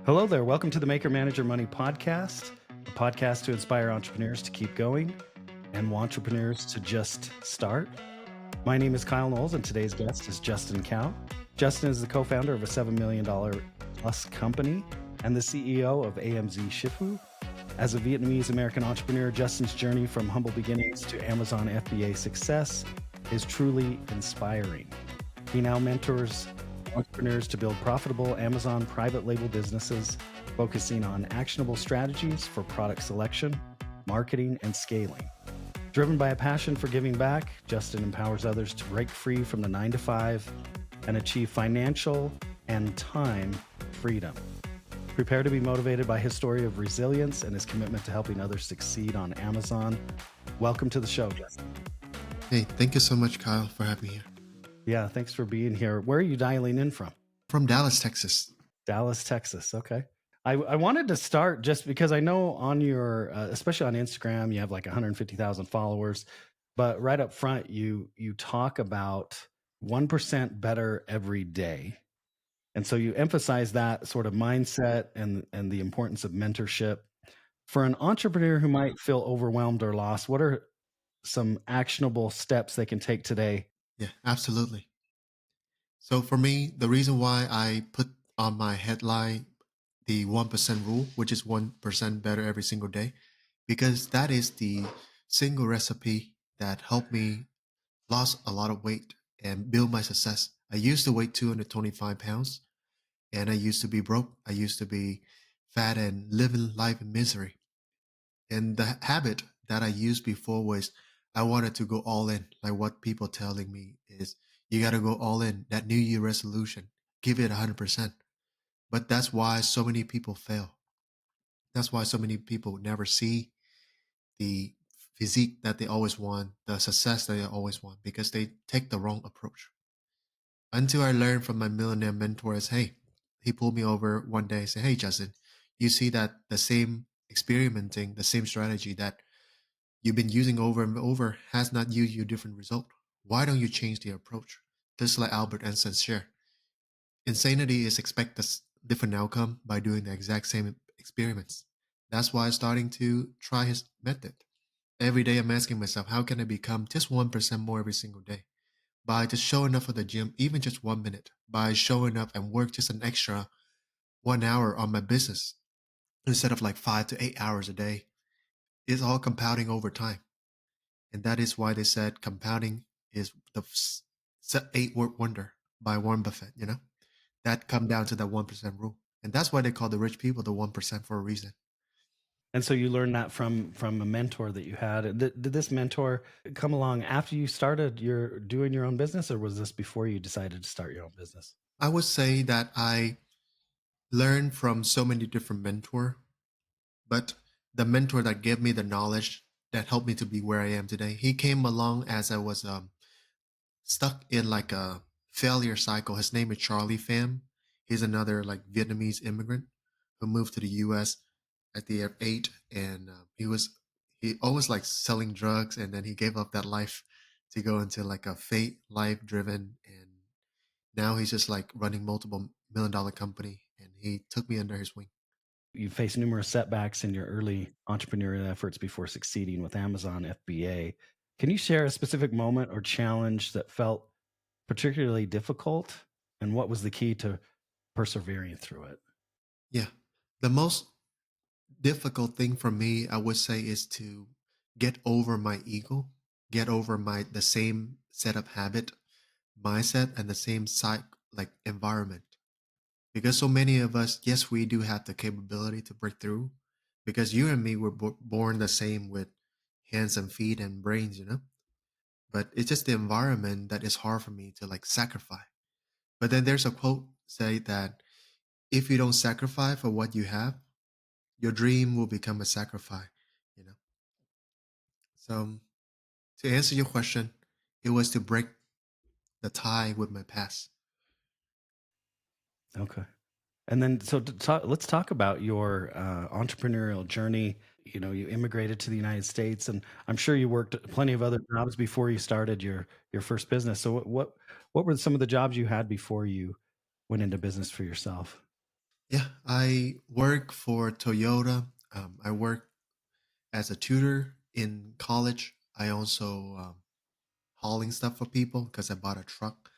Hello there. Welcome to the Maker Manager Money podcast, a podcast to inspire entrepreneurs to keep going and entrepreneurs to just start. My name is Kyle Knowles, and today's guest is Justin Cao. Justin is the co-founder of a $7 million plus company and the CEO of AMZ Shifu. As a Vietnamese American entrepreneur, Justin's journey from humble beginnings to Amazon FBA success is truly inspiring. He now mentors entrepreneurs to build profitable Amazon private label businesses, focusing on actionable strategies for product selection, marketing, and scaling. Driven by a passion for giving back, Justin empowers others to break free from the 9-to-5 and achieve financial and time freedom. Prepare to be motivated by his story of resilience and his commitment to helping others succeed on Amazon. Welcome to the show, Justin. Hey, thank you so much, Kyle, for having me here. Yeah, thanks for being here. Where are you dialing in from? From Dallas, Texas. Dallas, Texas. Okay. I wanted to start just because I know on your, especially on Instagram, you have like 150,000 followers, but right up front, you talk about 1% better every day. And so you emphasize that sort of mindset and the importance of mentorship. For an entrepreneur who might feel overwhelmed or lost, what are some actionable steps they can take today? Yeah, absolutely. So for me, the reason why I put on my headline the 1% rule, which is 1% better every single day, because that is the single recipe that helped me lose a lot of weight and build my success. I used to weigh 225 pounds and I used to be broke. I used to be fat and living life in misery. And the habit that I used before was I wanted to go all in. Like what people telling me is you got to go all in. That New Year resolution, give it 100%. But that's why so many people fail. That's why so many people never see the physique that they always want, the success that they always want, because they take the wrong approach. Until I learned from my millionaire mentor is, hey, he pulled me over one day and said, hey, Justin, you see that the same experimenting, the same strategy that you've been using over and over has not yielded you a different result. Why don't you change the approach? Just like Albert Einstein share. Insanity is expect a different outcome by doing the exact same experiments. That's why I'm starting to try his method. Every day I'm asking myself, how can I become just 1% more every single day? By just showing up for the gym, even just 1 minute, by showing up and work just an extra 1 hour on my business instead of like 5 to 8 hours a day. It's all compounding over time. And that is why they said compounding is the eight wonder by Warren Buffett, that come down to that 1% rule. And that's why they call the rich people the 1% for a reason. And so you learned that from a mentor that you had. Did this mentor come along after you started doing your own business, or was this before you decided to start your own business? I would say that I learned from so many different mentors, but the mentor that gave me the knowledge that helped me to be where I am today, he came along as I was stuck in like a failure cycle. His name is Charlie Pham. He's another like Vietnamese immigrant who moved to the U.S. at the age of 8, and he always like selling drugs, and then he gave up that life to go into like a fate life driven, and now he's just like running multiple $1 million company, and he took me under his wing. You faced numerous setbacks in your early entrepreneurial efforts before succeeding with Amazon FBA. Can you share a specific moment or challenge that felt particularly difficult, and what was the key to persevering through it? Yeah, the most difficult thing for me, I would say, is to get over my ego, get over the same setup habit, mindset, and the same like environment. Because so many of us, yes, we do have the capability to break through. Because you and me were born the same with hands and feet and brains. But it's just the environment that is hard for me to like sacrifice. But then there's a quote say that if you don't sacrifice for what you have, your dream will become a sacrifice. You know. So to answer your question, it was to break the tie with my past. Okay. And then, so let's talk about your entrepreneurial journey. You immigrated to the United States, and I'm sure you worked plenty of other jobs before you started your first business. So, what were some of the jobs you had before you went into business for yourself? Yeah, I work for Toyota. I work as a tutor in college. I also hauling stuff for people because I bought a truck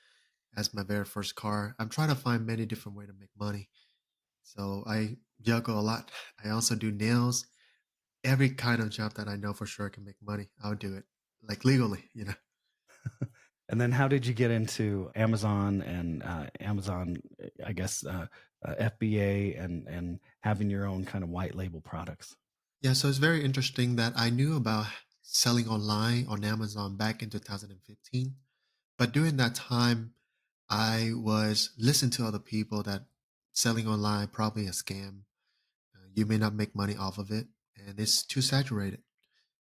as my very first car. I'm trying to find many different ways to make money. So I juggle a lot. I also do nails. Every kind of job that I know for sure can make money, I'll do it like legally. And then how did you get into Amazon and Amazon, I guess, FBA and having your own kind of white label products? Yeah, so it's very interesting that I knew about selling online on Amazon back in 2015. But during that time, I was listening to other people that selling online probably a scam. You may not make money off of it, and it's too saturated.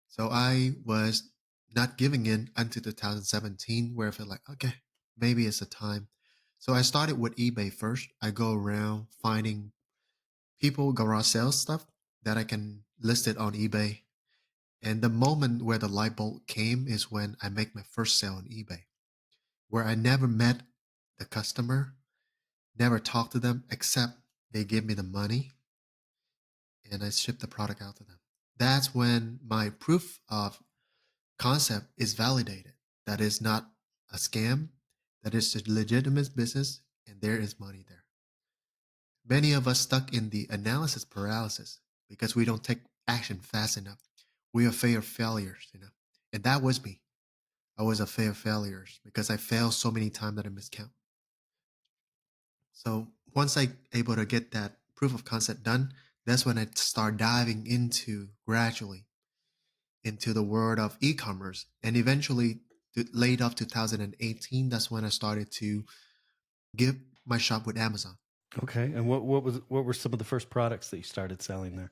So I was not giving in until 2017, where I felt like, okay, maybe it's a time. So I started with eBay first. I go around finding people garage sales stuff that I can list it on eBay. And the moment where the light bulb came is when I make my first sale on eBay, where I never met the customer, never talked to them, except they give me the money and I ship the product out to them. That's when my proof of concept is validated. That is not a scam, that is a legitimate business, and there is money there. Many of us stuck in the analysis paralysis because we don't take action fast enough. We are afraid of failures. And that was me. I was afraid of failures because I failed so many times that I miscount. So once I able to get that proof of concept done, that's when I start diving into gradually into the world of e-commerce, and eventually late of 2018, that's when I started to give my shop with Amazon. Okay. And what were some of the first products that you started selling there?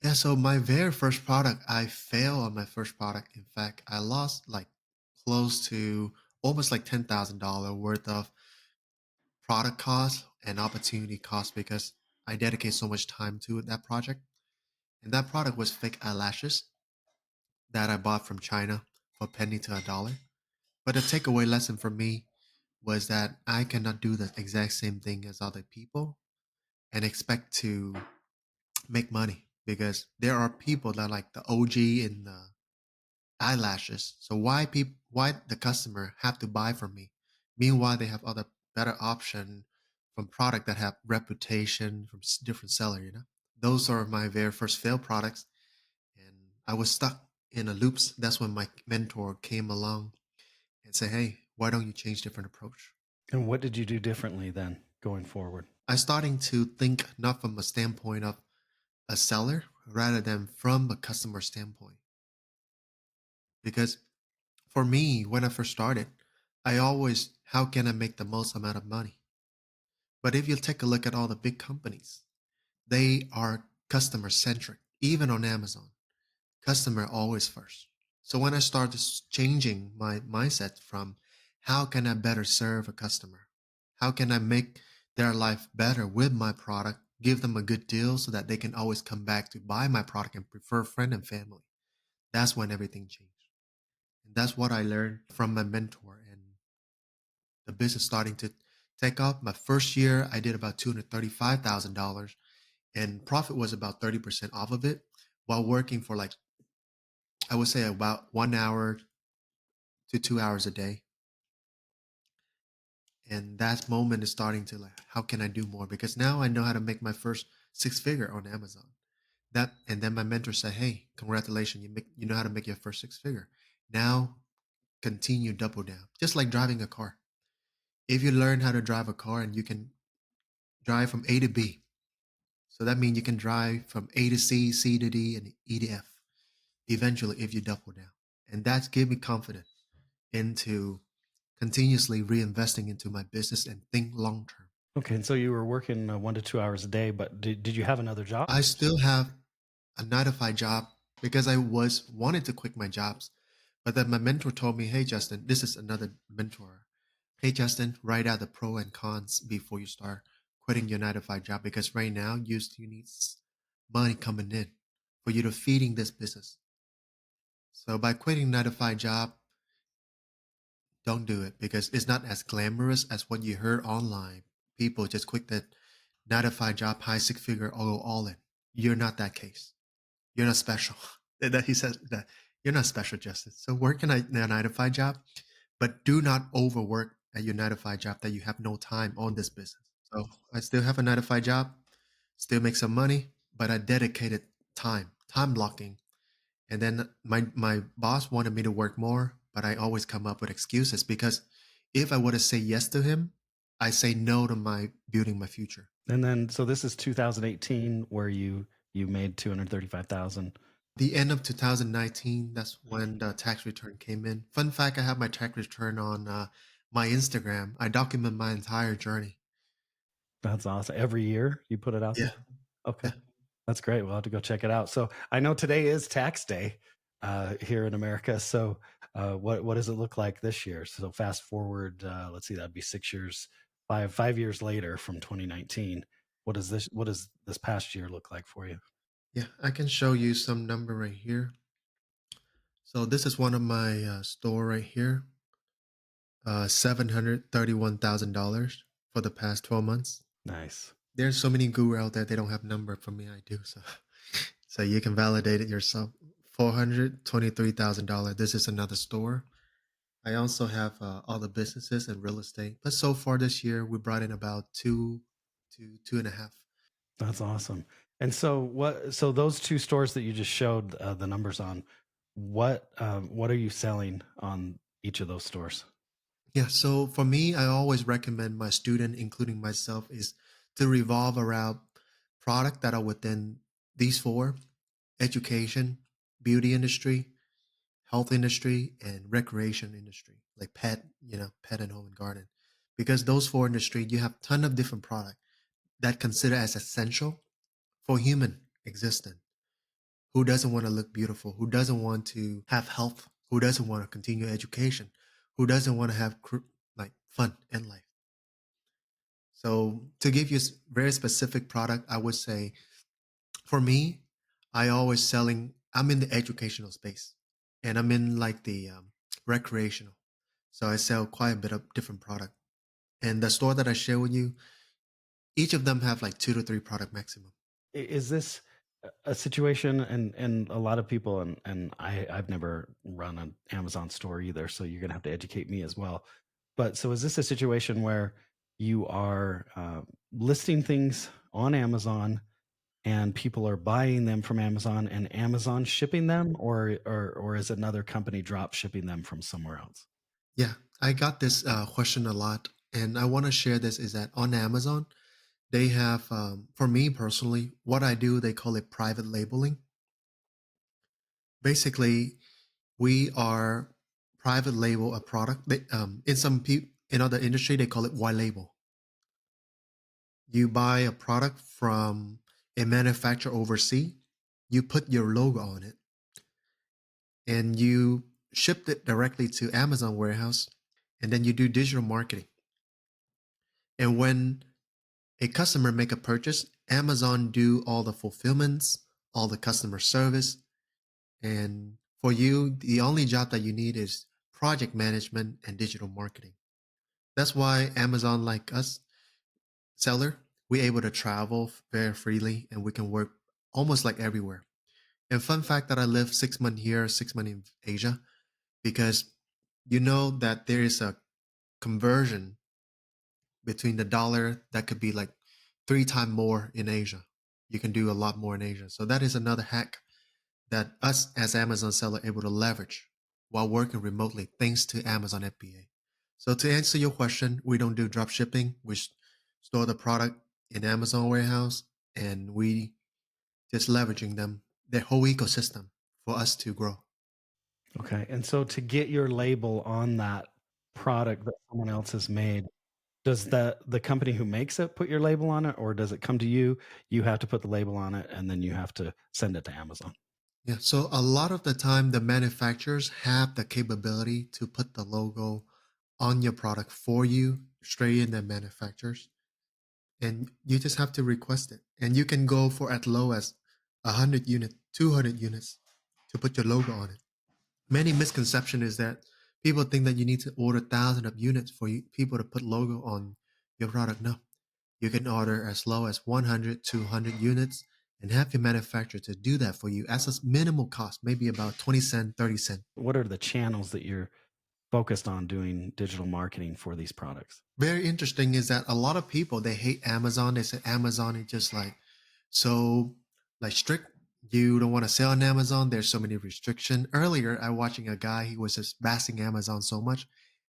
Yeah, so my very first product, I failed on my first product. In fact, I lost like close to almost like $10,000 worth of product cost and opportunity cost because I dedicate so much time to that project. And that product was fake eyelashes that I bought from China for a penny to a dollar. But the takeaway lesson for me was that I cannot do the exact same thing as other people and expect to make money because there are people that like the OG in the eyelashes. So why the customer have to buy from me? Meanwhile, they have other better option from product that have reputation from different seller. Those are my very first failed products, and I was stuck in a loops. That's when my mentor came along and said, "Hey, why don't you change different approach?" And what did you do differently then going forward? I starting to think not from a standpoint of a seller rather than from a customer standpoint. Because for me, when I first started, I always, how can I make the most amount of money? But if you take a look at all the big companies, they are customer centric, even on Amazon. Customer always first. So when I started changing my mindset from how can I better serve a customer? How can I make their life better with my product? Give them a good deal so that they can always come back to buy my product and prefer friend and family. That's when everything changed. And that's what I learned from my mentor, and the business starting to take off. My first year, I did about $235,000 and profit was about 30% off of it while working for like, I would say about 1 hour to 2 hours a day. And that moment is starting to like, how can I do more? Because now I know how to make my first six figure on Amazon. That and then my mentor said, "Hey, congratulations, you know how to make your first six figure. Now continue double down, just like driving a car. If you learn how to drive a car and you can drive from A to B, so that means you can drive from A to C, C to D, and E to F. Eventually, if you double down, and that's give me confidence into continuously reinvesting into my business and think long term. Okay. And so you were working 1 to 2 hours a day, but did you have another job? I still have a 9 to 5 job because I was wanted to quit my jobs, but then my mentor told me, "Hey, Justin, this is another mentor. Hey, Justin, write out the pro and cons before you start quitting your 9 to 5 job because right now you need money coming in for you to feeding this business. So by quitting 9 to 5 job, don't do it because it's not as glamorous as what you heard online. People just quit that 9 to 5 job, high six figure, I'll go all in. You're not that case. You're not special. That he says that you're not special, Justin. So work in a 9 to 5 job, but do not overwork at your 9 to 5 job that you have no time on this business. So I still have a 9 to 5 job, still make some money, but I dedicated time blocking. And then my boss wanted me to work more, but I always come up with excuses because if I would have said yes to him, I say no to my building my future. And then, so this is 2018 where you made 235,000. The end of 2019, that's when the tax return came in. Fun fact, I have my tax return on my Instagram. I document my entire journey. That's awesome. Every year you put it out Yeah. there? Okay. Yeah. That's great. We'll have to go check it out. So I know today is tax day here in America. So what does it look like this year? So fast forward, let's see, that'd be 6 years, 5 years later from 2019. What does this past year look like for you? Yeah, I can show you some number right here. So this is one of my store right here. $731,000 for the past 12 months. Nice. There's so many guru out there, they don't have number. For me, I do. So so you can validate it yourself. $423,000. This is another store. I also have other businesses and real estate. But so far this year, we brought in about 2 to 2.5. That's awesome. And so those two stores that you just showed the numbers on, what are you selling on each of those stores? Yeah. So for me, I always recommend my student, including myself, is to revolve around product that are within these four: education, beauty industry, health industry, and recreation industry, like pet and home and garden. Because those four industry, you have ton of different product that consider as essential for human existence. Who doesn't want to look beautiful? Who doesn't want to have health? Who doesn't want to continue education? Who doesn't want to have like fun in life? So to give you a very specific product, I would say for me, I'm in the educational space and I'm in like the recreational. So I sell quite a bit of different product. And the store that I share with you, each of them have like 2 to 3 product maximum. Is this a situation, and a lot of people, and I've never run an Amazon store either, so you're gonna have to educate me as well. But so is this a situation where you are listing things on Amazon and people are buying them from Amazon and Amazon shipping them, or is another company drop shipping them from somewhere else? Yeah, I got this question a lot. And I want to share this is that on Amazon, they have, for me personally, what I do, they call it private labeling. Basically, we are private label a product. In other industry, they call it white label. You buy a product from a manufacturer overseas, you put your logo on it, and you ship it directly to Amazon warehouse, and then you do digital marketing. And when a customer make a purchase, Amazon do all the fulfillments, all the customer service, and for you, the only job that you need is project management and digital marketing. That's why Amazon, like us, seller, we're able to travel very freely and we can work almost like everywhere. And fun fact that I live 6 months here, 6 months in Asia, because you know that there is a conversion between the dollar that could be like 3 times more in Asia. You can do a lot more in Asia. So that is another hack that us as Amazon seller able to leverage while working remotely thanks to Amazon FBA. So to answer your question, we don't do drop shipping. We store the product in Amazon warehouse and we just leveraging them, their whole ecosystem for us to grow. Okay. And so to get your label on that product that someone else has made, does the company who makes it put your label on it, or does it come to you? You have to put the label on it, and then you have to send it to Amazon. Yeah, so a lot of the time, the manufacturers have the capability to put the logo on your product for you, straight in the manufacturers, and you just have to request it. And you can go for as low as 100 units, 200 units to put your logo on it. Many misconception is that people think that you need to order thousands of units for people to put logo on your product. No, You can order as low as 100 to 100 units and have your manufacturer to do that for you as a minimal cost, maybe about 20 cent, 30 cent. What are the channels that you're focused on doing digital marketing for these products? Very interesting is that a lot of people, they hate Amazon. They say Amazon is just like so like strict. You don't want to sell on Amazon. There's so many restrictions. Earlier, I watching a guy, he was just bashing Amazon so much,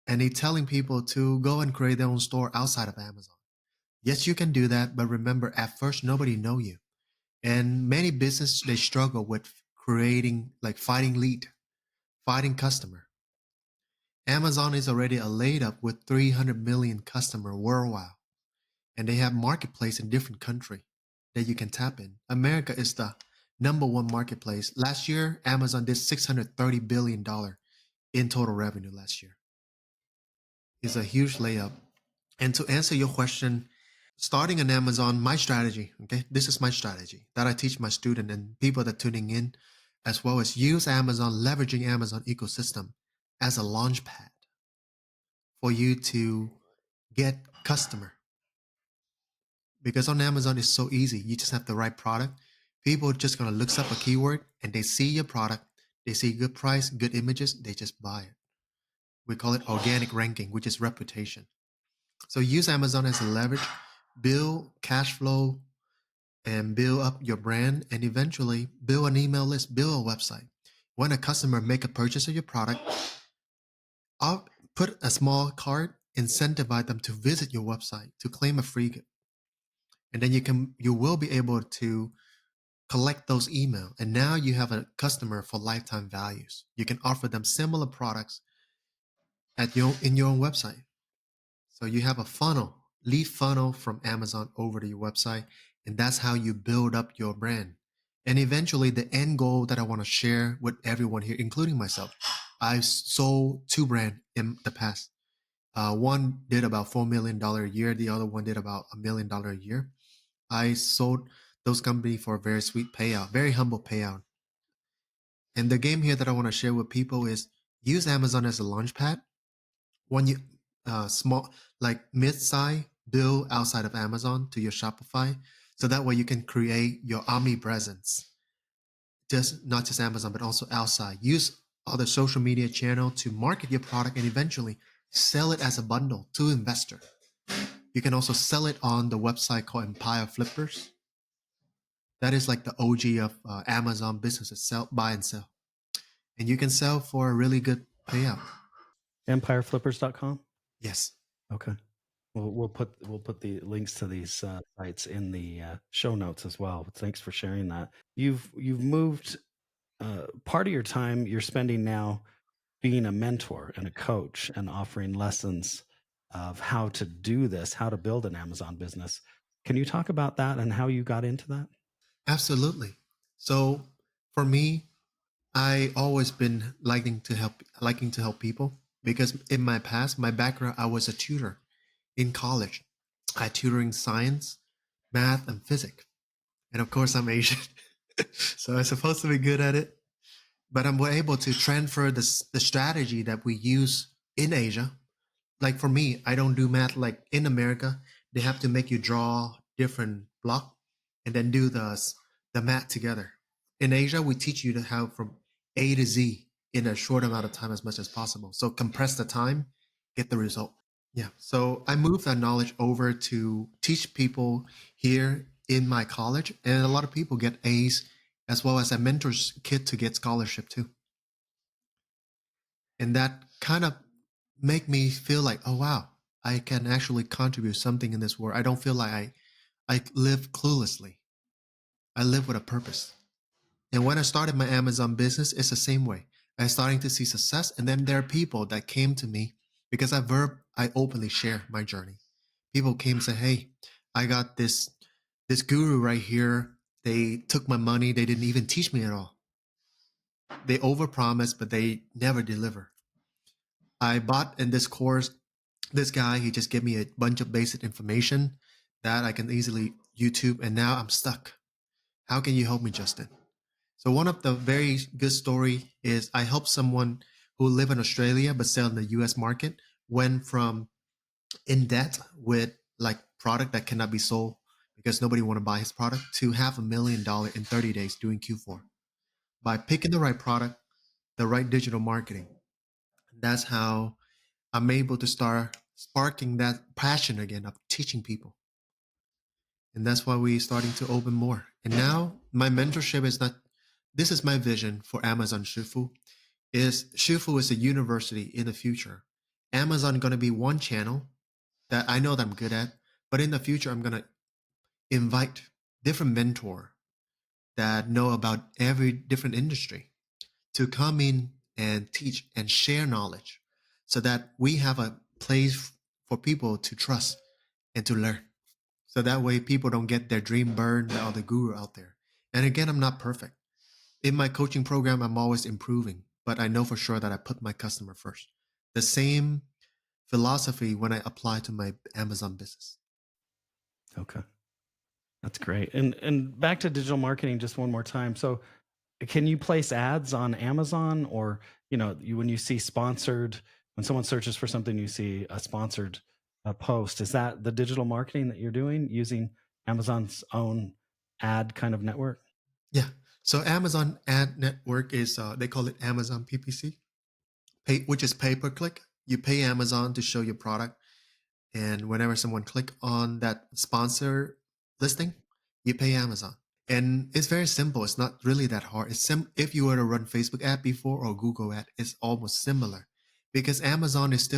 and he telling people to go and create their own store outside of Amazon. Yes, you can do that, but remember, at first, nobody know you. And many business, they struggle with creating, like fighting lead, fighting customer. Amazon is already a laid up with 300 million customer worldwide, and they have marketplace in different country that you can tap in. America is the number one marketplace. Last year, Amazon did $630 billion in total revenue last year. It's a huge layup. And to answer your question, starting on Amazon, my strategy, okay, this is my strategy that I teach my student and people that are tuning in, as well as use Amazon, leveraging Amazon ecosystem as a launch pad for you to get customer. Because on Amazon, it's so easy. You just have the right product. People are just going to look up a keyword and they see your product. They see good price, good images. They just buy it. We call it organic ranking, which is reputation. So use Amazon as a leverage, build cash flow, and build up your brand, and eventually build an email list, build a website. When a customer make a purchase of your product, I'll put a small card, incentivize them to visit your website to claim a free gift. And then you will be able to collect those emails. And now you have a customer for lifetime values. You can offer them similar products in your own website. So you have a funnel, lead funnel from Amazon over to your website. And that's how you build up your brand. And eventually the end goal that I want to share with everyone here, including myself, I've sold 2 brands in the past. One did about $4 million a year. The other one did about $1 million a year. I sold those companies for a very sweet payout, very humble payout. And the game here that I want to share with people is use Amazon as a launch pad. When you small, like mid-size, build outside of Amazon to your Shopify, so that way you can create your omnipresence. Just not just Amazon, but also outside. Use other social media channel to market your product and eventually sell it as a bundle to investor. You can also sell it on the website called Empire Flippers. That is like the OG of Amazon businesses, sell, buy and sell. And you can sell for a really good payout. Empireflippers.com? Yes. Okay. We'll put the links to these sites in the show notes as well. Thanks for sharing that. You've moved part of your time you're spending now being a mentor and a coach and offering lessons of how to do this, how to build an Amazon business. Can you talk about that and how you got into that? Absolutely. So for me, I always been liking to help people because in my past, my background, I was a tutor in college. I tutoring science, math, and physics. And of course, I'm Asian, so I'm supposed to be good at it. But I'm able to transfer the strategy that we use in Asia. Like for me, I don't do math like in America. They have to make you draw different block and then do the math together. In Asia, we teach you to how from A to Z in a short amount of time as much as possible. So compress the time, get the result. Yeah. So I moved that knowledge over to teach people here in my college, and a lot of people get A's, as well as I mentor kid to get scholarship too. And that kind of make me feel like, oh wow, I can actually contribute something in this world. I don't feel like I live cluelessly. I live with a purpose. And when I started my Amazon business, it's the same way. I'm starting to see success, and then there are people that came to me because I openly share my journey. People came and say, "Hey, I got this guru right here. They took my money. They didn't even teach me at all. They overpromise, but they never deliver. I bought in this course. This guy, he just gave me a bunch of basic information that I can easily YouTube, and now I'm stuck. How can you help me, Justin?" So one of the very good story is I helped someone who live in Australia but sell in the US market, went from in debt with like product that cannot be sold because nobody want to buy his product to have $1 million in 30 days doing Q4 by picking the right product, the right digital marketing. That's how I'm able to start sparking that passion again of teaching people. And that's why we're starting to open more. And now my mentorship is not, this is my vision for Amazon Shifu, is Shifu is a university in the future. Amazon going to be one channel that I know that I'm good at, but in the future, I'm going to invite different mentor that know about every different industry to come in and teach and share knowledge so that we have a place for people to trust and to learn. So that way people don't get their dream burned by the guru out there. And again, I'm not perfect. In my coaching program, I'm always improving, but I know for sure that I put my customer first. The same philosophy when I apply to my Amazon business. Okay. That's great. And back to digital marketing just one more time. So can you place ads on Amazon, or when you see sponsored, when someone searches for something, you see a sponsored post? Is that the digital marketing that you're doing using Amazon's own ad kind of network? Yeah. So Amazon ad network is, they call it Amazon PPC, which is pay per click. You pay Amazon to show your product. And whenever someone click on that sponsor listing, you pay Amazon. And it's very simple. It's not really that hard. If you were to run Facebook ad before or Google ad, it's almost similar because Amazon is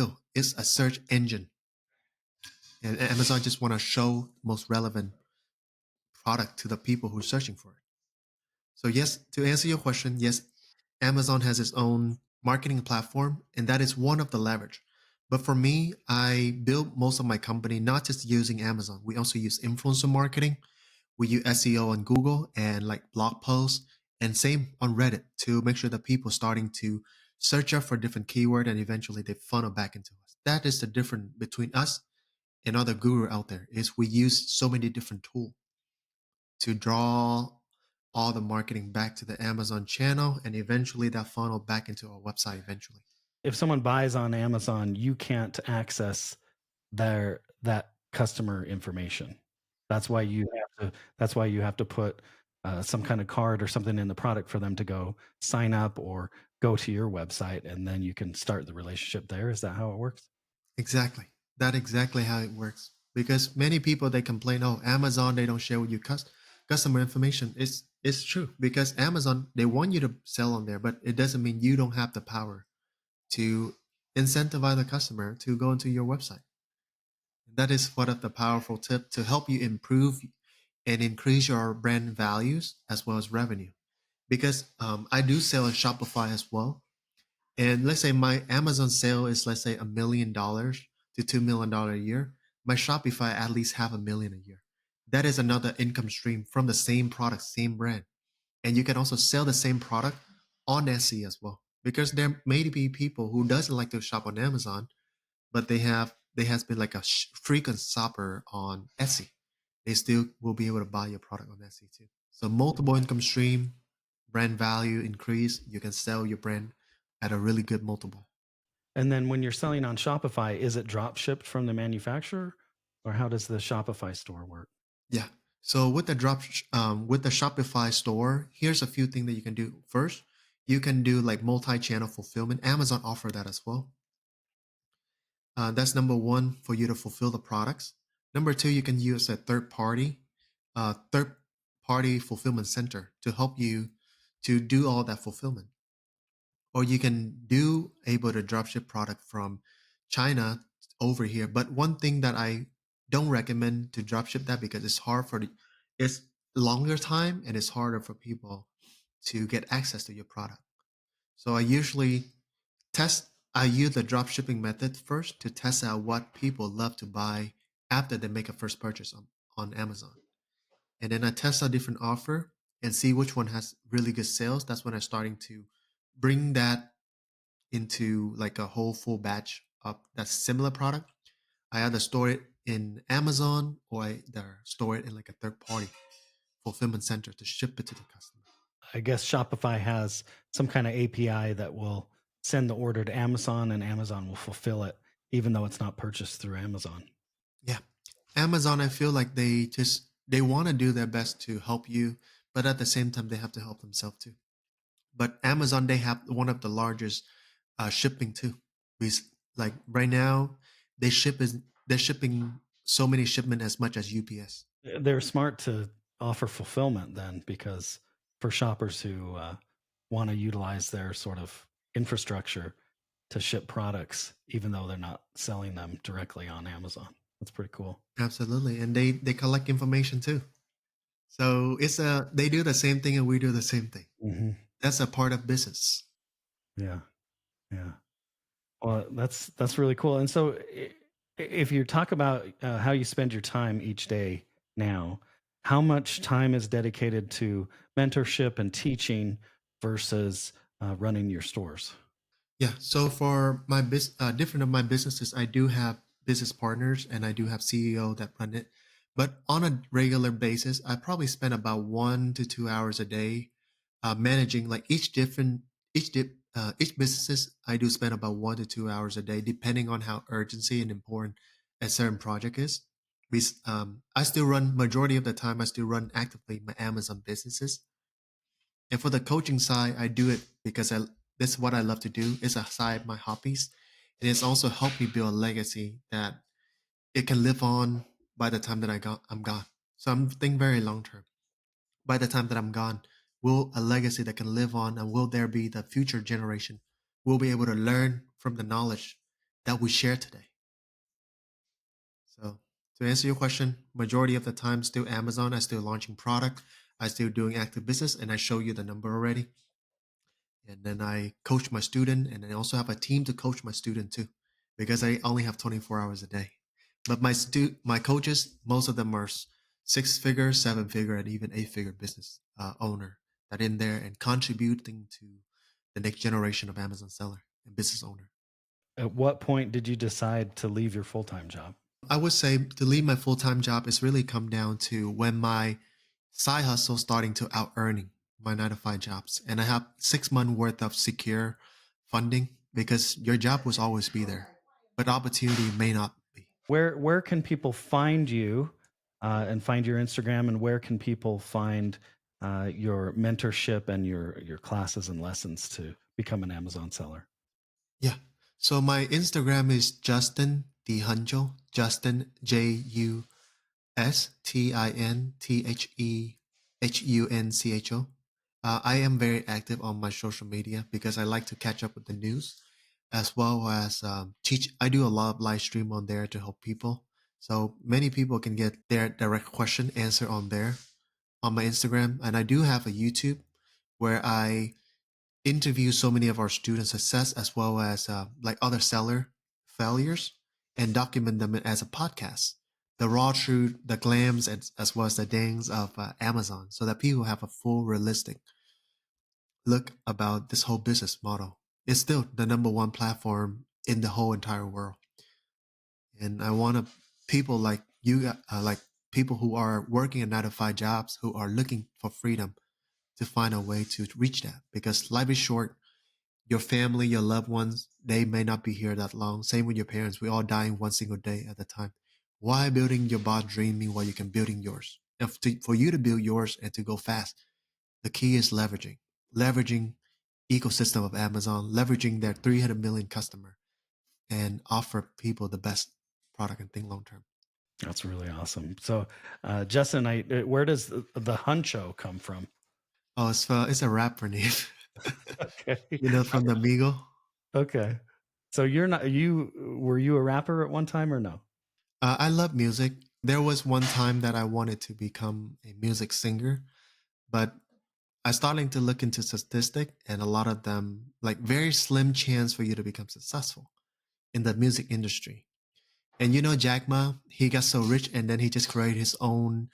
a search engine, and Amazon just want to show most relevant product to the people who are searching for it. So yes, to answer your question, yes, Amazon has its own marketing platform, and that is one of the leverage. But for me, I built most of my company not just using Amazon. We also use influencer marketing. We use SEO on Google and like blog posts, and same on Reddit to make sure that people starting to search up for different keyword and eventually they funnel back into us. That is the difference between us and other guru out there is we use so many different tools to draw all the marketing back to the Amazon channel and eventually that funnel back into our website eventually. If someone buys on Amazon, you can't access that customer information. That's why you have to put some kind of card or something in the product for them to go sign up or go to your website, and then you can start the relationship there. Is that how it works? Exactly. That's exactly how it works. Because many people they complain, oh, Amazon they don't share with you customer information. It's true because Amazon they want you to sell on there, but it doesn't mean you don't have the power to incentivize the customer to go into your website. That is one of the powerful tip to help you improve and increase your brand values as well as revenue. Because I do sell on Shopify as well, and let's say my Amazon sale is let's say $1 million to $2 million a year. My Shopify at least half a million a year. That is another income stream from the same product, same brand. And you can also sell the same product on Etsy as well. Because there may be people who doesn't like to shop on Amazon, but they has been like a frequent shopper on Etsy. They still will be able to buy your product on Etsy too. So multiple income stream, brand value increase. You can sell your brand at a really good multiple. And then when you're selling on Shopify, is it drop shipped from the manufacturer, or how does the Shopify store work? Yeah. So with the Shopify store, here's a few things that you can do. First, you can do like multi-channel fulfillment. Amazon offer that as well. That's number one for you to fulfill the products. Number two, you can use a third party fulfillment center to help you to do all that fulfillment. Or you can do able to dropship product from China over here. But one thing that I don't recommend to dropship that because it's longer time and it's harder for people to get access to your product. So I use the drop shipping method first to test out what people love to buy after they make a first purchase on Amazon. And then I test a different offer and see which one has really good sales. That's when I'm starting to bring that into like a whole full batch of that similar product. I either store it in Amazon or I either store it in like a third party fulfillment center to ship it to the customer. I guess Shopify has some kind of API that will send the order to Amazon, and Amazon will fulfill it, even though it's not purchased through Amazon. Yeah. Amazon, I feel like they want to do their best to help you, but at the same time they have to help themselves too. But Amazon, they have one of the largest shipping too. Like right now, they're shipping so many shipment as much as UPS. They're smart to offer fulfillment then, because for shoppers who want to utilize their sort of infrastructure to ship products, even though they're not selling them directly on Amazon. That's pretty cool. Absolutely, and they collect information too. So they do the same thing and we do the same thing. Hmm. That's a part of business. Yeah. Yeah. Well, that's really cool. And so, if you talk about how you spend your time each day now, how much time is dedicated to mentorship and teaching versus running your stores? Yeah. So for different of my businesses, I do have business partners and I do have CEO that run it. But on a regular basis, I probably spend about 1 to 2 hours a day managing like each businesses. I do spend about 1 to 2 hours a day, depending on how urgency and important a certain project is. I still run majority of the time. I still run actively my Amazon businesses. And for the coaching side, I do it because this is what I love to do. It's aside my hobbies. And it's also helped me build a legacy that it can live on by the time that I'm gone. So I'm thinking very long term. By the time that I'm gone, will a legacy that can live on and will there be the future generation will be able to learn from the knowledge that we share today? So to answer your question, majority of the time still Amazon. I still launching product. I still doing active business and I show you the number already. And then I coach my student, and I also have a team to coach my student too, because I only have 24 hours a day. But my coaches, most of them are 6 figure, 7 figure, and even 8 figure business owner that in there and contributing to the next generation of Amazon seller and business owner. At what point did you decide to leave your full time job? I would say to leave my full time job is really come down to when my side hustle starting to out earning my 9 to 5 jobs, and I have 6 month worth of secure funding because your job will always be there, but opportunity may not be. Where can people find you and find your Instagram, and where can people find your mentorship and your classes and lessons to become an Amazon seller? Yeah. So my Instagram is Justin Dihuncho, Justin JustinThinHuncho. I am very active on my social media because I like to catch up with the news as well as teach. I do a lot of live stream on there to help people. So many people can get their direct question answered on there on my Instagram. And I do have a YouTube where I interview so many of our student success as well as like other seller failures and document them as a podcast, the raw truth, the glams, as well as the dings of Amazon, so that people have a full realistic look about this whole business model. It's still the number one platform in the whole entire world, and I want to people like you, like people who are working at 9 to 5 jobs, who are looking for freedom, to find a way to reach that, because life is short. Your family, your loved ones, they may not be here that long. Same with your parents. We all dying one single day at a time. Why building your boss dreaming while you can building yours? For you to build yours and to go fast, the key is leveraging ecosystem of Amazon, leveraging their 300 million customer, and offer people the best product and think long term. That's really awesome. So, Justin, where does the huncho come from? Oh, it's a rapper name, Okay. from the Migo. Okay. So you're not you were you a rapper at one time or no? I love music. There was one time that I wanted to become a music singer, but I starting to look into statistic, and a lot of them like very slim chance for you to become successful in the music industry. And Jack Ma, he got so rich and then he just created his own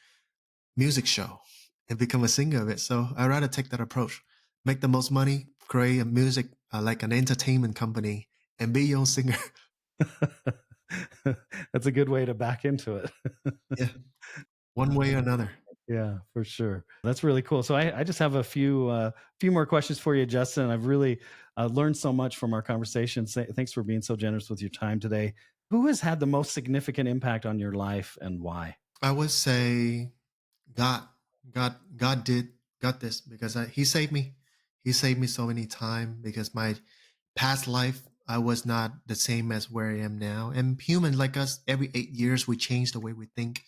music show and become a singer of it. So I rather take that approach, make the most money, create a music like an entertainment company, and be your own singer. That's a good way to back into it. Yeah, one way or another. Yeah, for sure. That's really cool. So I just have a few more questions for you, Justin. I've really learned so much from our conversation. Thanks for being so generous with your time today. Who has had the most significant impact on your life and why? I would say God, God did got this because He saved me. He saved me so many times because my past life I was not the same as where I am now. And human like us, every 8 years we change the way we think.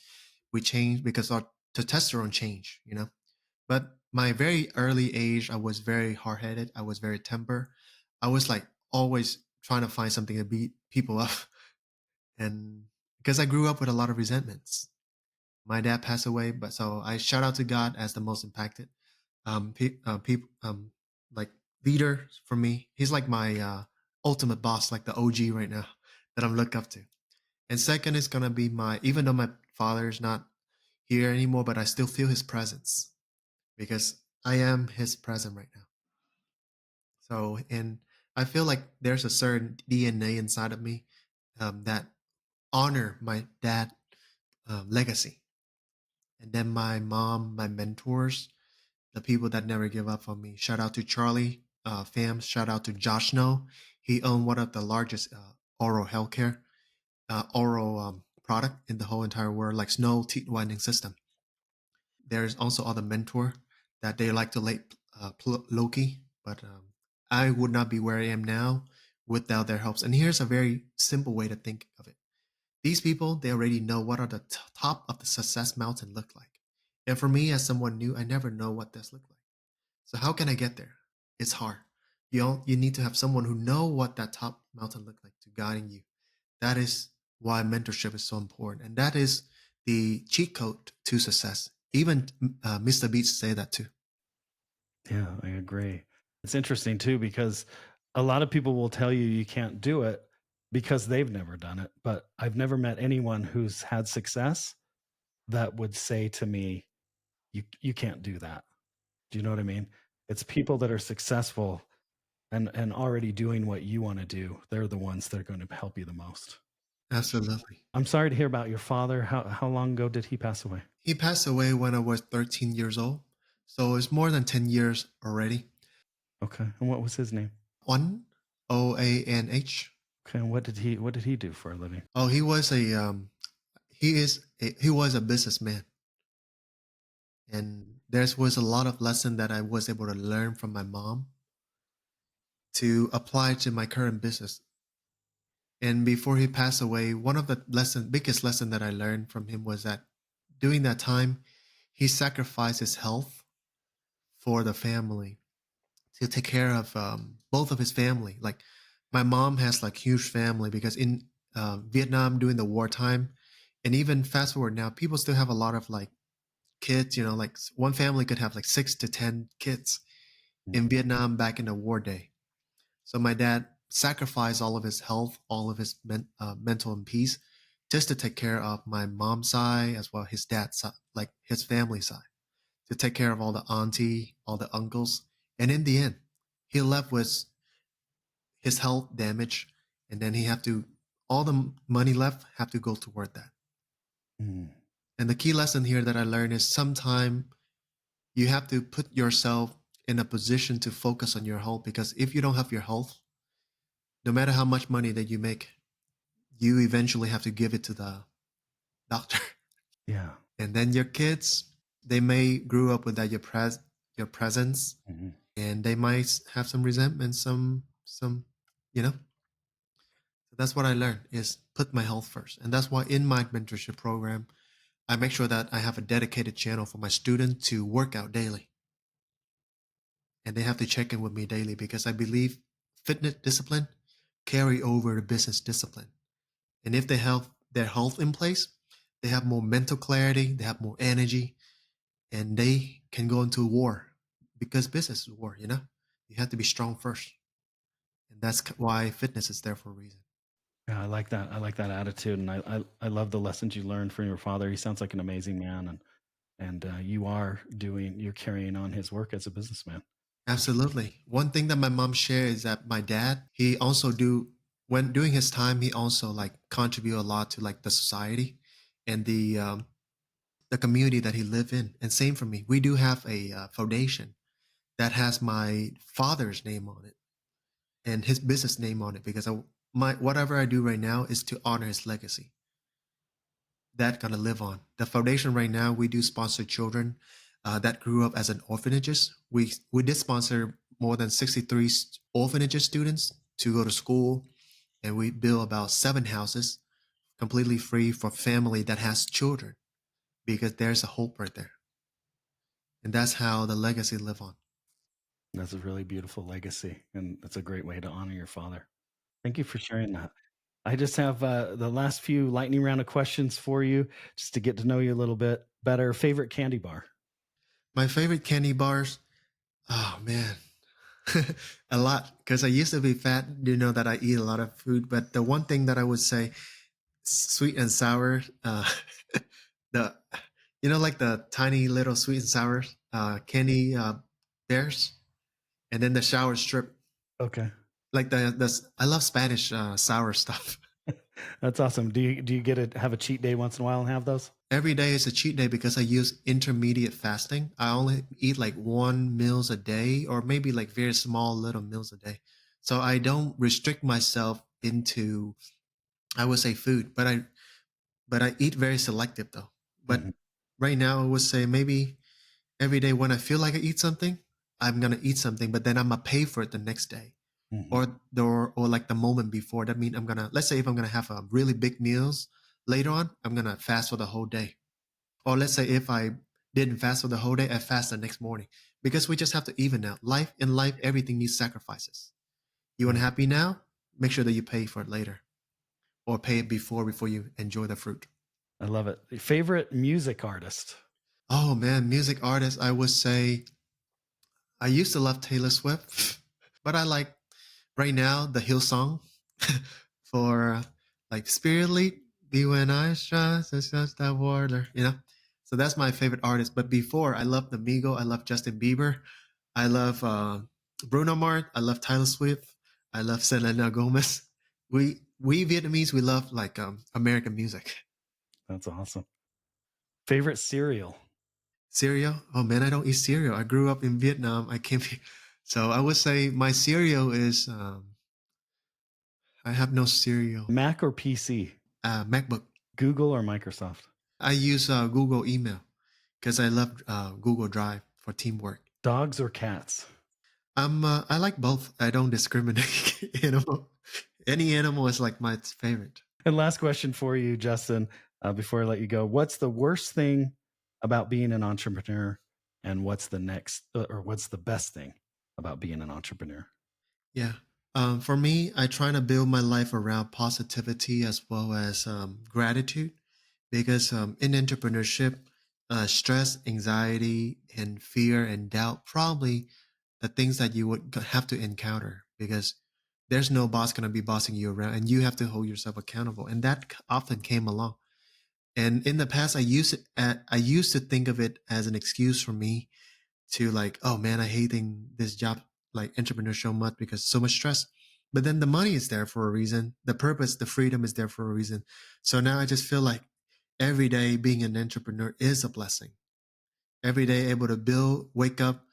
We change because our testosterone change, you know. But my very early age, I was very hard headed. I was very temper. I was like always trying to find something to beat people up, and because I grew up with a lot of resentments. My dad passed away, but so I shout out to God as the most impacted. People, like leader for me. He's like my ultimate boss, like the OG right now that I'm look up to. And second is gonna be my, even though my father is not here anymore, but I still feel his presence because I am his present right now. So, and I feel like there's a certain DNA inside of me that honor my dad legacy. And then my mom, my mentors, the people that never give up on me. Shout out to Charlie Pham. Shout out to Josh Snow. He owned one of the largest oral healthcare oral product in the whole entire world, like Snow teeth whitening system. There's also other mentor that they like to late Loki, but I would not be where I am now without their helps. And here's a very simple way to think of it. These people, they already know what are the top of the success mountain look like. And for me, as someone new, I never know what this look like. So how can I get there? It's hard. You need to have someone who know what that top mountain look like to guiding you. That is why mentorship is so important, and that is the cheat code to success. Even Mr. Beats say that too. Yeah, I agree. It's interesting too because a lot of people will tell you you can't do it because they've never done it. But I've never met anyone who's had success that would say to me, you can't do that. Do you know what I mean? It's people that are successful and already doing what you want to do. They're the ones that are going to help you the most. Absolutely. I'm sorry to hear about your father. How long ago did he pass away? He passed away when I was 13 years old, so it's more than 10 years already. Okay. And what was his name? One Oanh. Okay. And what did he do for a living? Oh, he was a he was a businessman, and there was a lot of lesson that I was able to learn from my mom to apply to my current business. And before he passed away, one of the biggest lesson that I learned from him was that during that time, he sacrificed his health for the family to take care of both of his family. Like my mom has like huge family because in Vietnam during the wartime, and even fast forward now, people still have a lot of like kids. You know, like one family could have like 6 to 10 kids in Mhm. Vietnam back in the war day. So my dad sacrificed all of his health, all of his mental and peace, just to take care of my mom's side as well as his dad's side, like his family side, to take care of all the auntie, all the uncles. And in the end, he left with his health damage, and then he have to all the money left have to go toward that. Mm. And the key lesson here that I learned is sometime you have to put yourself in a position to focus on your health because if you don't have your health, no matter how much money that you make, you eventually have to give it to the doctor. Yeah. And then your kids, they may grow up without your presence, Mhm. and they might have some resentment, some, you know. So that's what I learned is put my health first. And that's why in my mentorship program, I make sure that I have a dedicated channel for my students to work out daily. And they have to check in with me daily because I believe fitness discipline carry over to business discipline. And if they have their health in place, they have more mental clarity, they have more energy, and they can go into war because business is war, you know? You have to be strong first. And that's why fitness is there for a reason. Yeah, I like that. I like that attitude, and I love the lessons you learned from your father. He sounds like an amazing man, and you're carrying on his work as a businessman. Absolutely. One thing that my mom shared is that my dad, he also do when during his time, he also like contribute a lot to like the society and the community that he lived in. And same for me. We do have a foundation that has my father's name on it and his business name on it because my whatever I do right now is to honor his legacy. That gonna live on. The foundation right now, we do sponsor children that grew up as an orphanages. We did sponsor more than 63 orphanages students to go to school, and we build about 7 houses completely free for family that has children, because there's a hope right there, and that's how the legacy live on. That's a really beautiful legacy, and that's a great way to honor your father. Thank you for sharing that. I just have the last few lightning round of questions for you, just to get to know you a little bit better. Favorite candy bar? My favorite candy bars. Oh man, a lot, because I used to be fat. You know that I eat a lot of food, but the one thing that I would say, sweet and sour. The like the tiny little sweet and sour candy bears, and then the shower strip. Okay, Like I love Spanish sour stuff. that's awesome. Do you get to have a cheat day once in a while and have those? Every day is a cheat day because I use intermediate fasting. I only eat like 1 meals a day, or maybe like very small little meals a day. So I don't restrict myself into, I would say, food, but I eat very selective though. But Hmm. right now I would say maybe every day when I feel like I eat something, I'm gonna eat something, but then I'm gonna pay for it the next day, Hmm. or like the moment before. That means I'm gonna, let's say if I'm gonna have a really big meals later on, I'm gonna fast for the whole day. Or let's say if I didn't fast for the whole day, I fast the next morning, because we just have to even out. In life, everything needs sacrifices. You Yeah, unhappy now? Make sure that you pay for it later, or pay it before you enjoy the fruit. I love it. Favorite music artist? Oh man, music artist, I would say I used to love Taylor Swift, but I like right now the Hillsong for like Spirit Lead, be when I trust, it's just that water. So that's my favorite artist. But before, I love the Migo, I love Justin Bieber, I love Bruno Mars, I love Taylor Swift, I love Selena Gomez. We Vietnamese, we love like American music. That's awesome. Favorite cereal? Cereal? Oh man, I don't eat cereal. I grew up in Vietnam. I came here. So I would say my cereal is I have no cereal. Mac or PC? MacBook. Google or Microsoft? I use Google email because I love Google Drive for teamwork. Dogs or cats? I like both. I don't discriminate. Any animal is like my favorite. And last question for you, Justin, before I let you go. What's the worst thing about being an entrepreneur? And what's the next, or what's the best thing about being an entrepreneur? Yeah. For me, I try to build my life around positivity as well as gratitude, because in entrepreneurship, stress, anxiety, and fear and doubt probably the things that you would have to encounter, because there's no boss going to be bossing you around, and you have to hold yourself accountable, and that often came along. And in the past, I used to think of it as an excuse for me to like, oh man, I hating this job, like entrepreneur so much because so much stress. But then the money is there for a reason. The purpose, the freedom is there for a reason. So now I just feel like every day being an entrepreneur is a blessing. Every day able to build, wake up.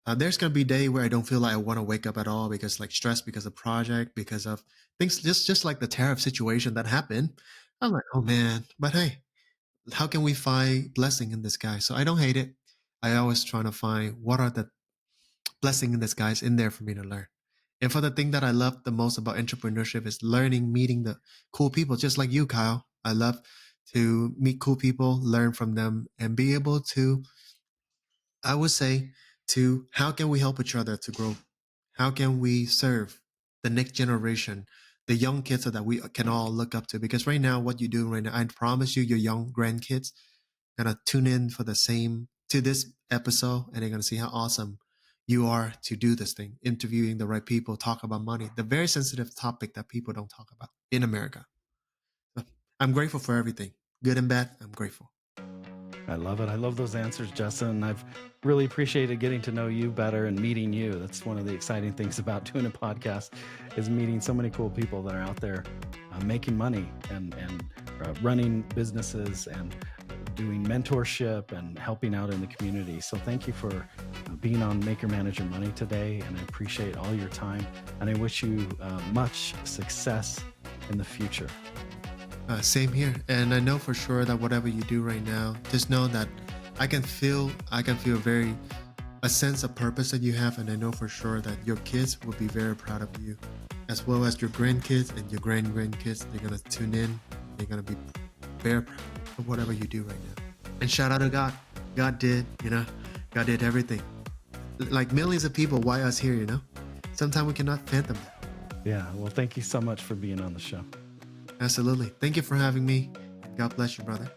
There's gonna be a day where I don't feel like I want to wake up at all, because like stress, because of project, because of things, just like the tariff situation that happened. I'm like, oh man, but hey, how can we find blessing in this guy? So I don't hate it. I always trying to find what are the blessing in disguise in there for me to learn. And for the thing that I love the most about entrepreneurship is learning, meeting the cool people, just like you, Kyle. I love to meet cool people, learn from them, and be able to, I would say, to how can we help each other to grow? How can we serve the next generation, the young kids, so that we can all look up to? Because right now, what you do right now, I promise you, your young grandkids gonna tune in for the same to this episode, and they're gonna see how awesome you are to do this thing, interviewing the right people, talk about money, the very sensitive topic that people don't talk about in America. So I'm grateful for everything, good and bad. I'm grateful. I love it. I love those answers, Justin. I've really appreciated getting to know you better and meeting you. That's one of the exciting things about doing a podcast, is meeting so many cool people that are out there making money and running businesses and doing mentorship and helping out in the community. So thank you for being on Maker Manager Money today. And I appreciate all your time. And I wish you much success in the future. Same here. And I know for sure that whatever you do right now, just know that I can feel a sense of purpose that you have. And I know for sure that your kids will be very proud of you, as well as your grandkids and your grandkids. They're going to tune in. They're going to be very proud of whatever you do right now. And shout out to God. God did everything. Like millions of people, why us here, Sometimes we cannot fathom that. Yeah. Well, thank you so much for being on the show. Absolutely. Thank you for having me. God bless you, brother.